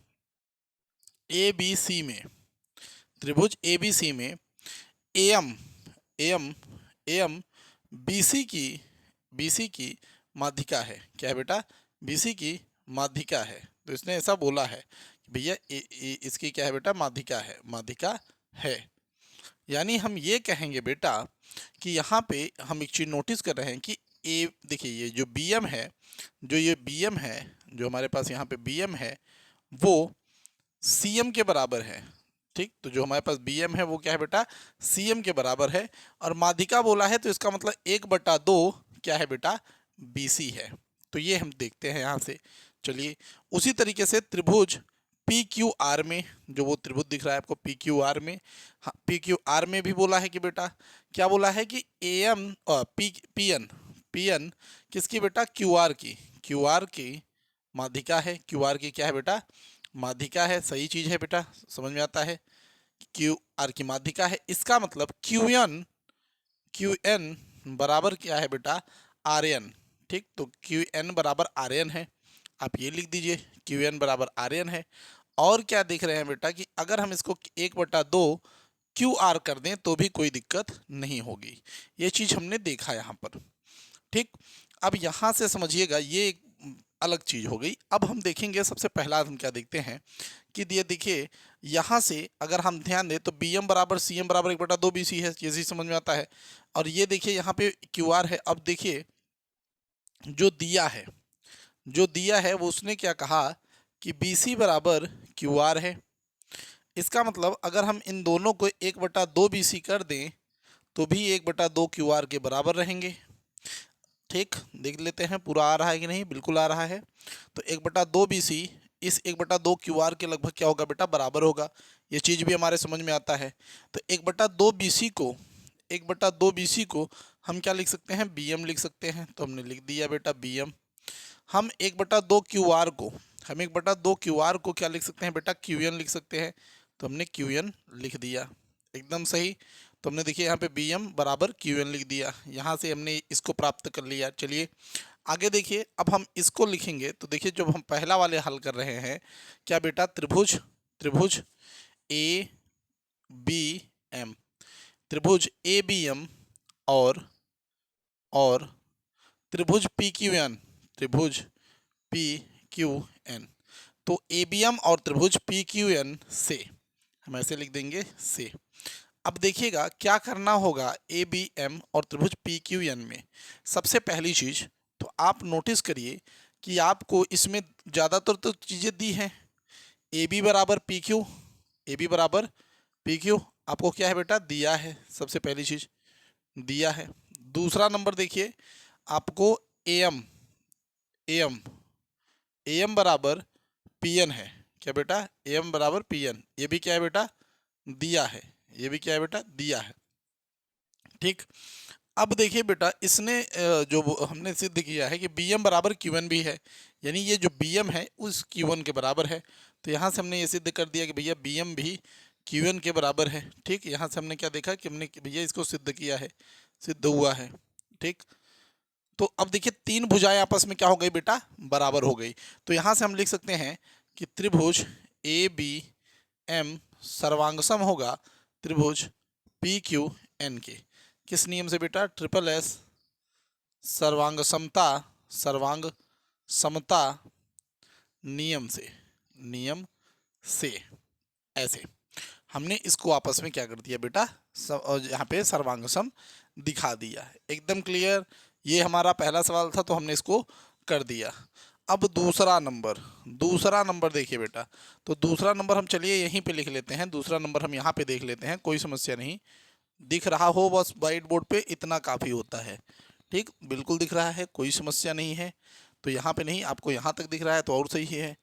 ए बी सी में, त्रिभुज ए बी सी में A M A M A M B C की माध्यिका है। क्या है बेटा, बी सी की माध्यिका है। तो इसने ऐसा बोला है कि भैया इसकी क्या है बेटा, माध्यिका है, माध्यिका है। यानी हम ये कहेंगे बेटा कि यहाँ पे हम एक चीज़ नोटिस कर रहे हैं कि ए, देखिए ये जो बी एम है, जो ये बी एम है, जो हमारे पास यहाँ पे बी एम है वो सी एम के बराबर है। ठीक, तो जो हमारे पास बी एम है वो क्या है बेटा, सी एम के बराबर है। और माध्यिका बोला है तो इसका मतलब 1/2 क्या है बेटा, बी सी है। तो ये हम देखते हैं यहाँ से। चलिए उसी तरीके से त्रिभुज पी क्यू आर में, जो वो त्रिभुज दिख रहा है आपको पी क्यू आर में, हाँ पी क्यू आर में भी बोला है कि बेटा क्या बोला है कि ए एम पी एन किसकी बेटा, क्यू आर की, क्यू आर की माध्यिका है। क्यू आर की क्या है बेटा, माध्यिका है। सही चीज़ है बेटा, समझ में आता है। क्यू आर की माध्यिका है, इसका मतलब क्यू एन बराबर क्या है बेटा, आर एन। ठीक, तो क्यू एन बराबर आर एन है, आप ये लिख दीजिए क्यू एन बराबर आर एन है। और क्या देख रहे हैं बेटा कि अगर हम इसको 1/2 क्यू आर कर दें तो भी कोई दिक्कत नहीं होगी। ये चीज़ हमने देखा यहाँ पर। ठीक, अब यहाँ से समझिएगा ये एक अलग चीज़ हो गई। अब हम देखेंगे, सबसे पहला हम क्या देखते हैं कि ये देखिए यहाँ से अगर हम ध्यान दें तो बी एम बराबर सी एम बराबर 1/2 बी सी है, ये चीज़ समझ में आता है। और ये देखिए यहाँ पे क्यू आर है। अब देखिए जो दिया है, जो दिया है वो उसने क्या कहा कि बी सी बराबर क्यू आर है। इसका मतलब अगर हम इन दोनों को 1/2 बी सी कर दें तो भी 1/2 क्यू आर के बराबर रहेंगे। ठीक, देख लेते हैं पूरा आ रहा है कि नहीं, बिल्कुल आ रहा है। तो 1/2 बी सी इस 1/2 क्यू आर के लगभग क्या होगा बेटा, बराबर होगा। ये चीज़ भी हमारे समझ में आता है। तो 1/2 बी सी को 1/2 बी सी को हम क्या लिख सकते हैं, बी एम लिख सकते हैं। तो हमने लिख दिया बेटा बी एम। हम 1/2 क्यू आर को, हम 1/2 क्यू आर को क्या लिख सकते हैं बेटा, क्यू एन लिख सकते हैं। तो हमने क्यू एन लिख दिया, एकदम सही। तो हमने देखिए यहाँ पे बी एम बराबर क्यू एन लिख दिया, यहाँ से हमने इसको प्राप्त कर लिया। चलिए आगे देखिए, अब हम इसको लिखेंगे तो देखिए जब हम पहला वाले हल कर रहे हैं क्या बेटा, त्रिभुज त्रिभुज ए बी एम, त्रिभुज ए बी एम और त्रिभुज पी क्यू एन, त्रिभुज पी क्यू एन। तो ए बी एम और त्रिभुज पी क्यू एन से हम ऐसे लिख देंगे से। अब देखिएगा क्या करना होगा ए बी एम और त्रिभुज पी क्यू एन में। सबसे पहली चीज़ तो आप नोटिस करिए कि आपको इसमें ज़्यादातर तो चीज़ें दी हैं। ए बी बराबर पी क्यू, ए बी बराबर पी क्यू आपको क्या है बेटा, दिया है। सबसे पहली चीज़ दिया है। दूसरा नंबर देखिए आपको A M A M A M बराबर पी एन है। क्या बेटा, ए एम बराबर पी एन, ये भी क्या है बेटा, दिया है। ये भी क्या है बेटा, दिया है। ठीक, अब देखिए बेटा इसने जो हमने सिद्ध किया है कि बी एम बराबर क्यू एन भी है, यानी ये जो बी एम है उस क्यू एन के बराबर है। तो यहाँ से हमने ये सिद्ध कर दिया कि भैया बी एम भी क्यू एन के बराबर है। ठीक, यहाँ से हमने क्या देखा कि हमने भैया इसको सिद्ध किया है, सिद्ध हुआ है। ठीक, तो अब देखिए तीन भुजाएं आपस में क्या हो गई बेटा, बराबर हो गई। तो यहाँ से हम लिख सकते हैं कि त्रिभुज ए बी एम सर्वांगसम होगा त्रिभुज पी क्यू एन के। किस नियम से बेटा, ट्रिपल एस सर्वांग समता, सर्वांग समता नियम से, नियम से। ऐसे हमने इसको आपस में क्या कर दिया बेटा, यहाँ पे सर्वांग सम दिखा दिया। एकदम क्लियर। ये हमारा पहला सवाल था तो हमने इसको कर दिया। अब दूसरा नंबर देखिए बेटा। तो दूसरा नंबर हम चलिए यहीं पे लिख लेते हैं, दूसरा नंबर हम यहाँ पे देख लेते हैं, कोई समस्या नहीं। दिख रहा हो बस वाइट बोर्ड पे इतना काफ़ी होता है। ठीक, बिल्कुल दिख रहा है, कोई समस्या नहीं है। तो यहाँ पे नहीं, आपको यहाँ तक दिख रहा है तो और सही है।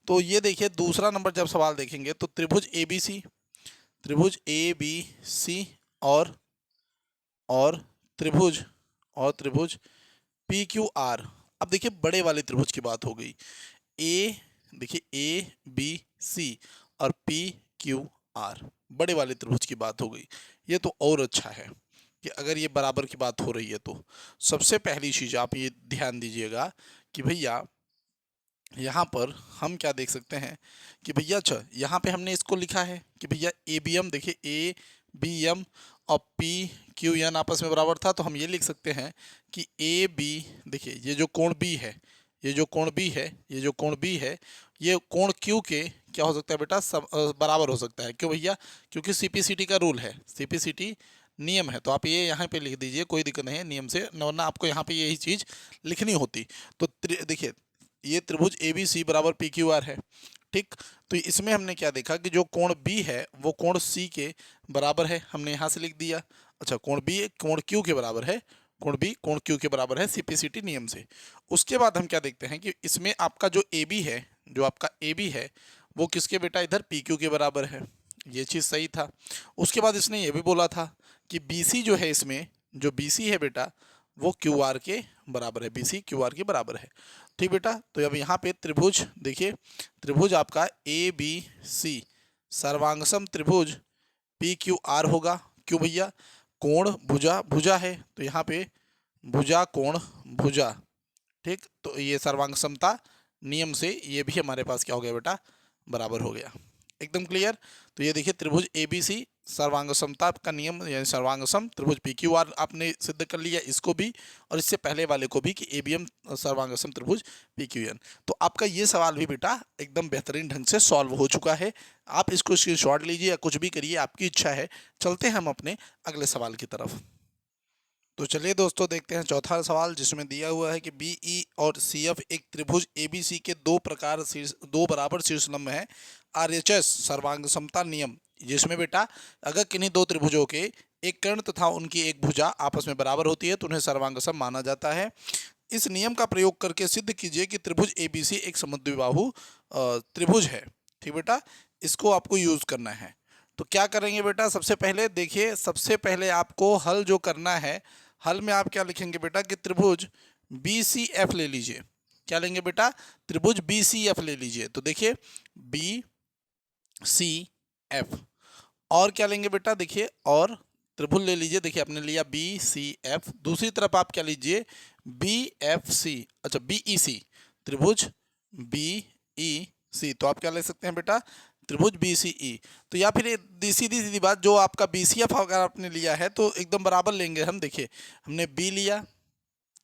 तो ये देखिए दूसरा नंबर जब सवाल देखेंगे तो त्रिभुज ए बी सी और त्रिभुज त्रिभुज पी क्यू आर। अब देखिए बड़े वाले त्रिभुज की बात हो गई। ए देखिए ए बी सी और पी क्यू आर, बड़े वाले त्रिभुज की बात हो गई। ये तो और अच्छा है कि अगर ये बराबर की बात हो रही है तो सबसे पहली चीज आप ये ध्यान दीजिएगा कि भैया यहाँ पर हम क्या देख सकते हैं कि भैया अच्छा यहाँ पे हमने इसको लिखा है कि भैया ए बी एम, देखिए ए बी एम और पी क्यू एन आपस में बराबर था, तो हम ये लिख सकते हैं कि ए बी, देखिए ये जो कोण बी है, ये जो कोण बी है ये कोण क्यू के क्या हो सकता है बेटा, सब बराबर हो सकता है। क्यों भैया, क्योंकि सीपीसीटी का रूल है, सीपीसीटी नियम है। तो आप ये यहाँ पे लिख दीजिए, कोई दिक्कत नहीं है नियम से, वरना आपको यहाँ पे यही चीज़ लिखनी होती। तो देखिए ये त्रिभुज ए बी सी बराबर पी क्यू आर है। ठीक, तो इसमें हमने क्या देखा कि जो कोण बी है वो कोण सी के बराबर है, हमने यहाँ से लिख दिया। अच्छा, कोण बी कोण क्यू के बराबर है, कोण बी कोण क्यू के बराबर है सीपीसीटी नियम से। उसके बाद हम क्या देखते हैं कि इसमें आपका जो ए बी है, जो आपका ए बी है वो किसके बेटा, इधर पी क्यू के बराबर है। ये चीज़ सही था। उसके बाद इसने ये भी बोला था कि बी सी जो है, इसमें जो बी सी है बेटा वो क्यू आर के बराबर है, बी सी क्यू आर के बराबर है। ठीक बेटा, तो अब यहाँ पे त्रिभुज देखिए, त्रिभुज आपका ए बी सी सर्वांगसम त्रिभुज पी क्यू आर होगा। क्यों भैया, कोण भुजा है तो यहाँ पे भुजा कोण भुजा। ठीक, तो ये सर्वांग समता नियम से ये भी हमारे पास क्या हो गया बेटा, बराबर हो गया। एकदम क्लियर। तो ये देखिए त्रिभुज ए बी सी सर्वांग समता का नियम यानी सर्वांग सम त्रिभुज पी क्यू आर आपने सिद्ध कर लिया, इसको भी और इससे पहले वाले को भी कि ए बी एम सर्वांग सम त्रिभुज पी क्यू एन। तो आपका ये सवाल भी बेटा एकदम बेहतरीन ढंग से सॉल्व हो चुका है। आप इसको स्क्रीनशॉट लीजिए या कुछ भी करिए, आपकी इच्छा है। चलते हैं हम अपने अगले सवाल की तरफ। तो चलिए दोस्तों देखते हैं चौथा सवाल, जिसमें दिया हुआ है कि बी ई और सी एफ एक त्रिभुज ए बी सी के दो बराबर शीर्षलंब हैं, आरएचएस सर्वांग समता नियम, जिसमें बेटा अगर किन्हीं दो त्रिभुजों के एक कर्ण तथा उनकी एक भुजा आपस में बराबर होती है तो उन्हें सर्वांग सम माना जाता है। इस नियम का प्रयोग करके सिद्ध कीजिए कि त्रिभुज ए बी सी एक समद्विबाहु त्रिभुज है। ठीक बेटा, इसको आपको यूज करना है। तो क्या करेंगे बेटा, सबसे पहले देखिए, सबसे पहले आपको हल जो करना है, हल में आप क्या लिखेंगे बेटा कि त्रिभुज बी सी एफ ले लीजिए। क्या लेंगे बेटा, त्रिभुज बी सी एफ ले लीजिए। तो देखिए बी सी एफ, और क्या लेंगे बेटा, देखिए और त्रिभुज ले लीजिए। देखिए आपने लिया बी सी एफ, दूसरी तरफ आप क्या लीजिए बी एफ सी, अच्छा बी ई सी, त्रिभुज बी ई सी। तो आप क्या ले सकते हैं बेटा, त्रिभुज बी सी ई। तो या फिर सीधी सीधी बात, जो आपका बी सी एफ अगर आपने लिया है तो एकदम बराबर लेंगे हम। देखिए हमने बी लिया,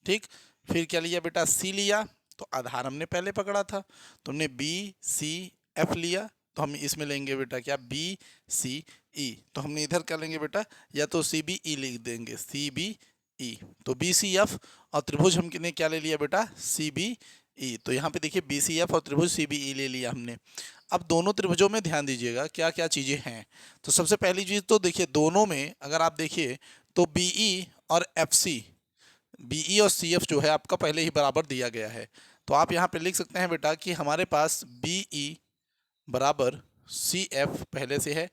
ठीक, फिर क्या लिया बेटा सी लिया, तो आधार हमने पहले पकड़ा था, तो हमने बी सी एफ लिया, तो हम इसमें लेंगे बेटा क्या बी सी ई। तो हमने इधर क्या लेंगे बेटा, या तो सी बी ई लिख देंगे, सी बी ई। तो बी सी एफ और त्रिभुज हमने क्या ले लिया बेटा सी बी ई। तो यहाँ पे देखिए बी सी एफ और त्रिभुज सी बी ई ले लिया हमने। अब दोनों त्रिभुजों में ध्यान दीजिएगा क्या क्या चीज़ें हैं। तो सबसे पहली चीज़ तो देखिए, दोनों में अगर आप देखिए तो बी ई और एफ सी, बी ई और सी एफ जो है आपका पहले ही बराबर दिया गया है। तो आप यहाँ पे लिख सकते हैं बेटा कि हमारे पास बी ई बराबर सी एफ पहले से है,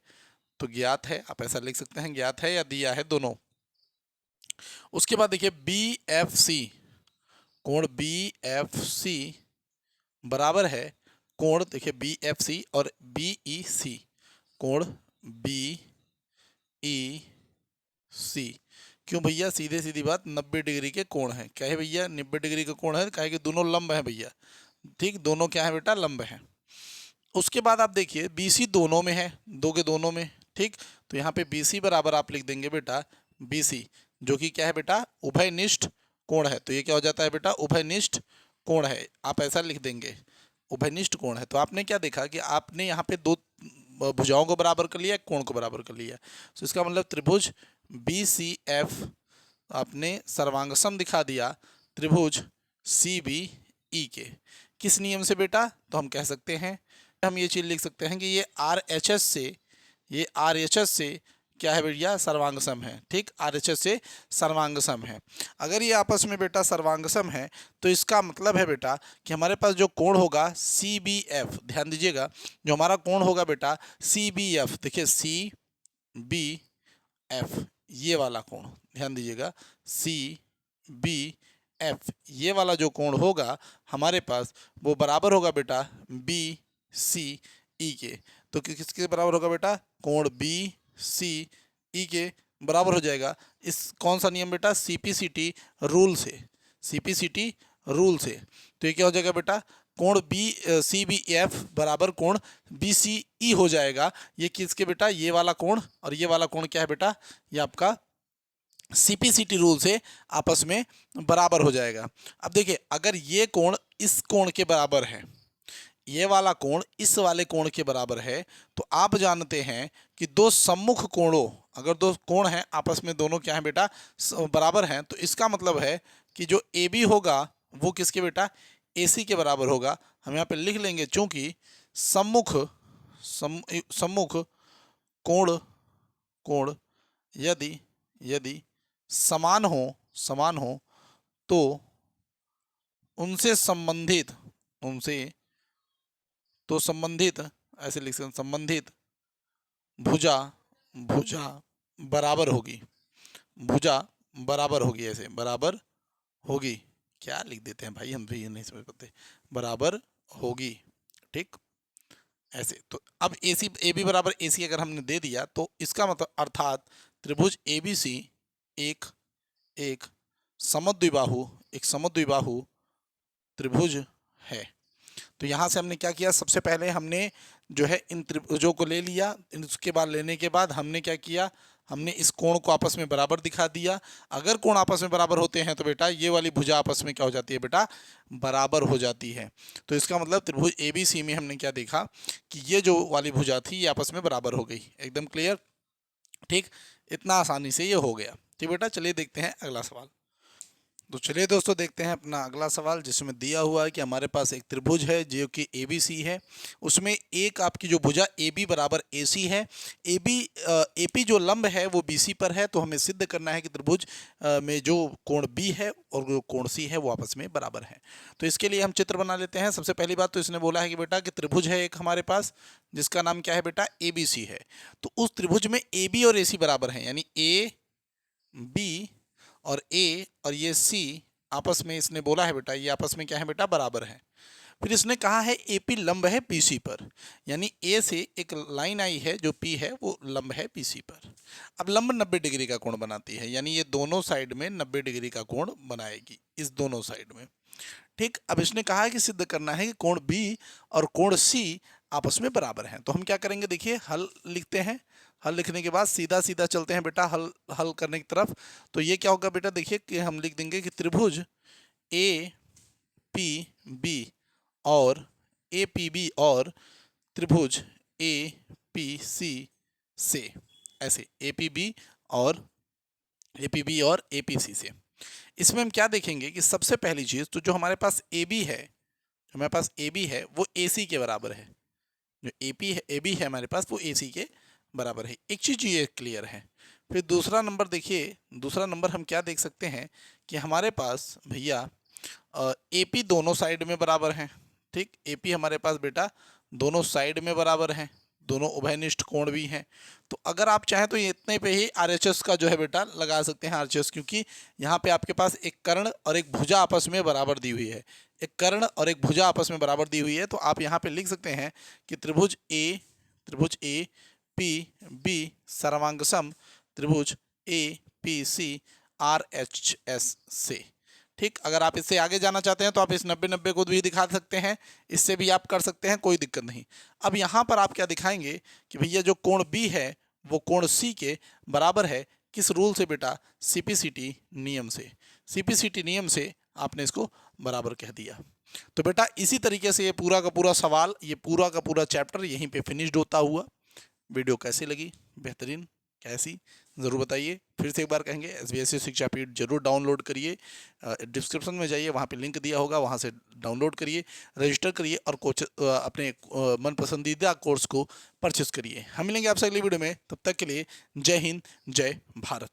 तो ज्ञात है, आप ऐसा लिख सकते हैं, ज्ञात है या दिया है दोनों। उसके बाद देखिए बी एफ सी, कोण बी एफ सी बराबर है कोण, देखिए बी एफ सी और बी ई सी, कोण बी ई सी। क्यों भैया, सीधे सीधी बात 90 डिग्री के कोण है। क्या है भैया 90 डिग्री का कोण है, कहे कि दोनों लंब है भैया। ठीक, दोनों क्या है बेटा, लंब है। उसके बाद आप देखिए बी सी दोनों में है, दो के दोनों में। ठीक, तो यहाँ पे बी सी बराबर आप लिख देंगे बेटा बी सी, जो कि क्या है बेटा उभयनिष्ठ कोण है। तो ये क्या हो जाता है बेटा उभयनिष्ठ कोण है, आप ऐसा लिख देंगे उभयनिष्ठ कोण है। तो आपने क्या देखा कि आपने यहाँ पे दो भुजाओं को बराबर कर लिया, कोण को बराबर कर लिया। तो इसका मतलब त्रिभुज BCF आपने सर्वांगसम दिखा दिया त्रिभुज CBE के। किस नियम से बेटा? तो हम कह सकते हैं, हम ये चीज़ लिख सकते हैं कि ये RHS से क्या है भैया? सर्वांगसम है। ठीक, RHS से सर्वांगसम है। अगर ये आपस में बेटा सर्वांगसम है तो इसका मतलब है बेटा कि हमारे पास जो कोण होगा CBF, ध्यान दीजिएगा, जो हमारा कोण होगा बेटा CBF, देखिए CBF ये वाला कोण, ध्यान दीजिएगा, CBF ये वाला जो कोण होगा हमारे पास वो बराबर होगा बेटा BCE के। तो किसके बराबर होगा बेटा? कोण BCE के बराबर हो जाएगा। इस कौन सा नियम बेटा? CPCT रूल से, CPCT रूल से। तो ये क्या हो जाएगा बेटा? कोण CBF बराबर कोण BCE हो जाएगा। ये किसके बेटा? ये वाला कोण और ये वाला कोण क्या है बेटा? ये आपका CPCT रूल से आपस में बराबर हो जाएगा। अब देखिए, अगर ये कोण इस कोण के बराबर है, ये वाला कोण इस वाले कोण के बराबर है, तो आप जानते हैं कि दो सम्मुख कोणों, अगर दो कोण हैं आपस में, दोनों क्या है बेटा? बराबर हैं, तो इसका मतलब है कि जो AB होगा वो किसके बेटा? AC के बराबर होगा। हम यहाँ पे लिख लेंगे, चूंकि सम्मुख कोण यदि समान हो तो उनसे संबंधित ऐसे लिख सकते हैं, संबंधित भुजा बराबर होगी, ऐसे बराबर होगी। क्या लिख देते हैं भाई, हम भी ये नहीं समझ पाते, बराबर होगी। ठीक, ऐसे। तो अब AB बराबर AC अगर हमने दे दिया तो इसका मतलब अर्थात त्रिभुज ABC एक समद्विबाहु त्रिभुज है। तो यहाँ से हमने क्या किया? सबसे पहले हमने जो है इन त्रिभुजों को ले लिया, उसके बाद लेने के बाद हमने क्या किया? हमने इस कोण को आपस में बराबर दिखा दिया। अगर कोण आपस में बराबर होते हैं तो बेटा ये वाली भुजा आपस में क्या हो जाती है बेटा? बराबर हो जाती है। तो इसका मतलब त्रिभुज ABC में हमने क्या देखा कि ये जो वाली भुजा थी ये आपस में बराबर हो गई। एकदम क्लियर? ठीक, इतना आसानी से ये हो गया। ठीक बेटा, चलिए देखते हैं अगला सवाल। तो चलिए दोस्तों, देखते हैं अपना अगला सवाल, जिसमें दिया हुआ है कि हमारे पास एक त्रिभुज है जो कि ABC है। उसमें एक आपकी जो भुजा AB बराबर AC है। AP जो लंब है वो BC पर है। तो हमें सिद्ध करना है कि त्रिभुज में जो कोण B है और जो कोण C है वो आपस में बराबर है। तो इसके लिए हम चित्र बना लेते हैं। सबसे पहली बात तो इसने बोला है कि बेटा कि त्रिभुज है एक हमारे पास, जिसका नाम क्या है बेटा? ABC है। तो उस त्रिभुज में AB और AC बराबर हैं, यानी AB और A और ये C आपस में, इसने बोला है बेटा ये आपस में क्या है बेटा? बराबर है। फिर इसने कहा है AP लंब है BC पर, यानी A से एक लाइन आई है जो P है वो लंब है BC पर। अब लंब 90 डिग्री का कोण बनाती है, यानी ये दोनों साइड में 90 डिग्री का कोण बनाएगी, इस दोनों साइड में। ठीक, अब इसने कहा है कि सिद्ध करना है कि कोण B और कोण C आपस में बराबर हैं। तो हम क्या करेंगे? देखिए, हल लिखते हैं। हल लिखने के बाद सीधा सीधा चलते हैं बेटा हल करने की तरफ। तो ये क्या होगा बेटा? देखिए कि हम लिख देंगे कि त्रिभुज APB और APB और त्रिभुज APC से, ऐसे APB और APC से। इसमें हम क्या देखेंगे कि सबसे पहली चीज तो जो हमारे पास AB है वो AC के बराबर है। जो AB है हमारे पास वो AC के बराबर है। एक चीज ये क्लियर है। फिर दूसरा नंबर देखिए, दूसरा नंबर हम क्या देख सकते हैं कि हमारे पास भैया AP दोनों साइड में बराबर हैं। ठीक, AP हमारे पास बेटा दोनों साइड में बराबर हैं, दोनों उभयनिष्ठ कोण भी हैं। तो अगर आप चाहें तो ये इतने पे ही RHS का जो है बेटा लगा सकते हैं RHS, क्योंकि यहाँ पे आपके पास एक कर्ण और एक भुजा आपस में बराबर दी हुई है। एक कर्ण और एक भुजा आपस में बराबर दी हुई है। तो आप यहाँ पे लिख सकते हैं कि त्रिभुज APB सर्वांगसम त्रिभुज APC RHS से। ठीक, अगर आप इससे आगे जाना चाहते हैं तो आप इस 90-90 को भी दिखा सकते हैं, इससे भी आप कर सकते हैं, कोई दिक्कत नहीं। अब यहाँ पर आप क्या दिखाएंगे कि भैया जो कोण B है वो कोण C के बराबर है। किस रूल से बेटा? CPCT नियम से। CPCT नियम से आपने इसको बराबर कह दिया। तो बेटा इसी तरीके से ये पूरा का पूरा सवाल, ये पूरा का पूरा चैप्टर यहीं पे फिनिश्ड होता हुआ। वीडियो कैसी लगी, बेहतरीन कैसी, ज़रूर बताइए। फिर से एक बार कहेंगे, एसबीएससी शिक्षा पीठ जरूर डाउनलोड करिए। डिस्क्रिप्शन में जाइए, वहाँ पे लिंक दिया होगा, वहाँ से डाउनलोड करिए, रजिस्टर करिए और अपने मन पसंदीदा कोर्स को परचेस करिए। हम मिलेंगे आपसे अगली वीडियो में, तब तक के लिए जय हिंद, जय भारत।